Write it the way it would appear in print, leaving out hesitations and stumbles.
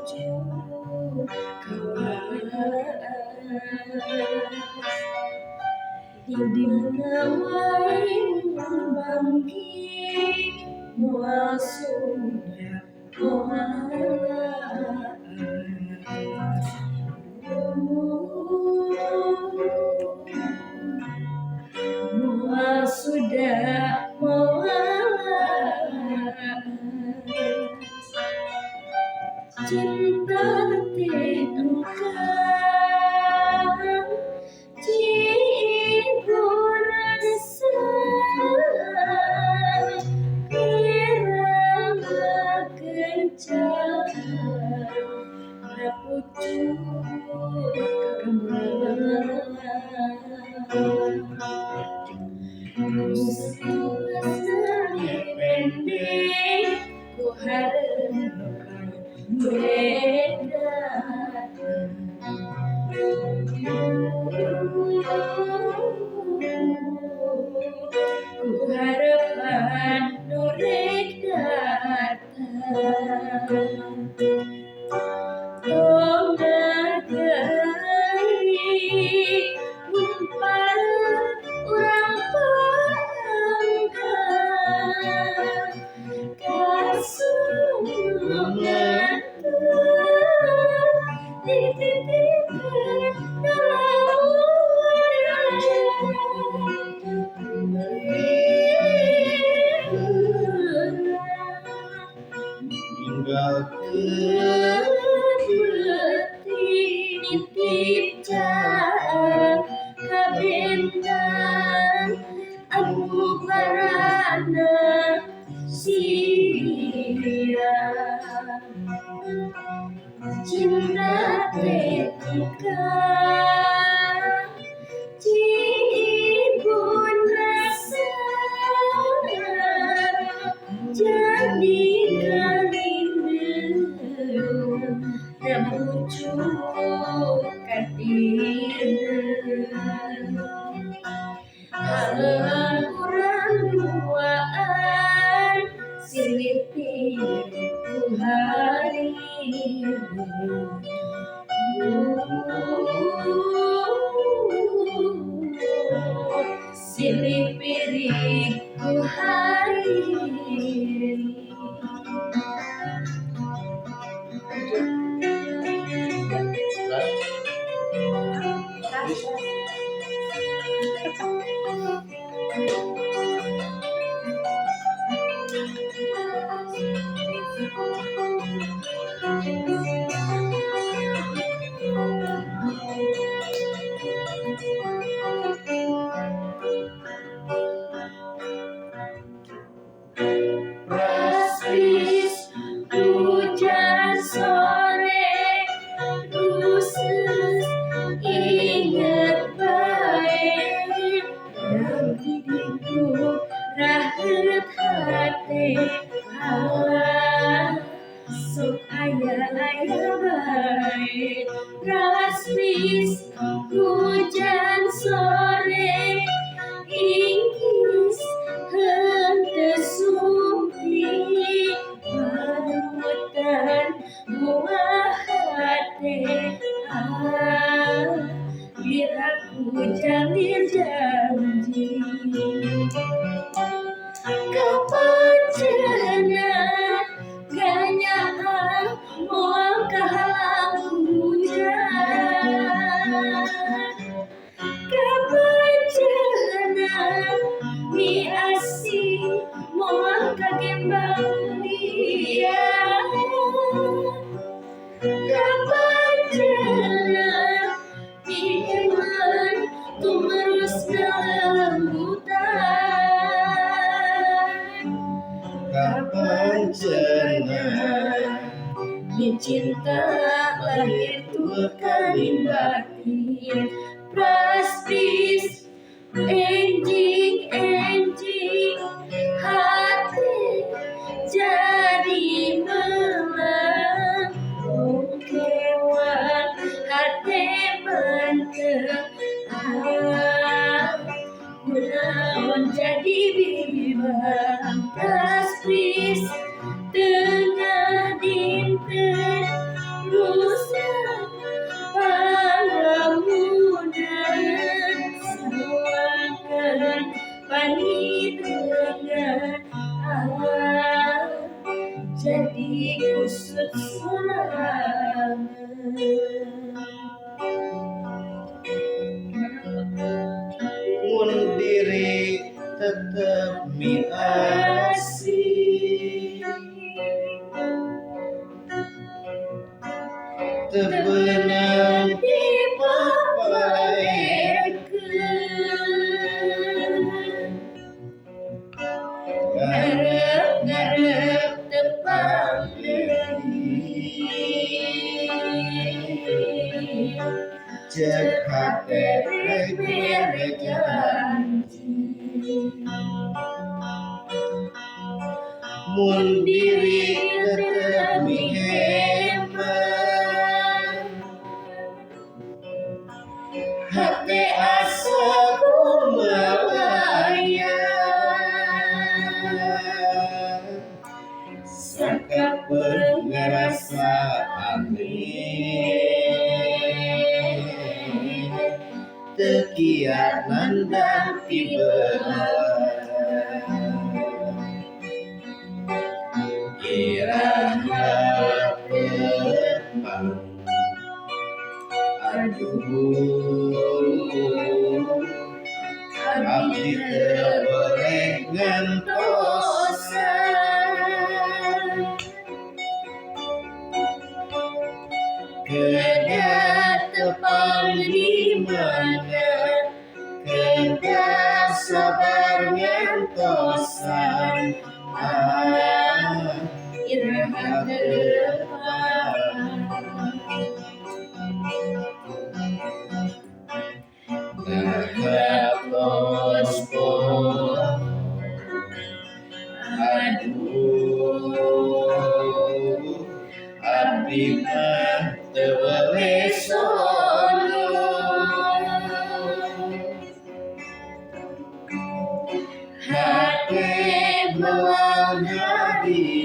Di dimana wae bangkit moal sudah moal sudah cinta engkau cibur rasa irama kencang pucuk pendek ku harapkan beda ku harapan norek datang tinggal nitip kabendang abu barana sia cinta tetika cibun rasa jadi pucuk katina kurang duaan silih ku hari silih piring ku hari hujan sore khusus ingat baik dalam hidupku rahat hati sok ayah baik raspis hujan sore ingkis hente sumpi parutan buah hati biar aku jalin janji kapan cena ganya moal kahalang hujan kapan cena mi asih moal kagembang dia kapan cena mi iman tumerus lembutan kapan cena mi cinta lahir tukarin batin praspis enjing hati jadi melambung kewan hati mantep naon jadi bimbang praspis tengah dinten tebenang dipapalekeun ngarep-ngarep tepang deui cek hate rek mere janji mun diri tetep hemat hate asa kumalaya sakapeung ngarasa aneh teu kiat nandang ti iraha tepang aduh abdi teu boleh ngantosan kedah tepang di mana kedah sabar ngantosan iraha tepang pospon aduh abdi mah teu boleh sono hate melang hadi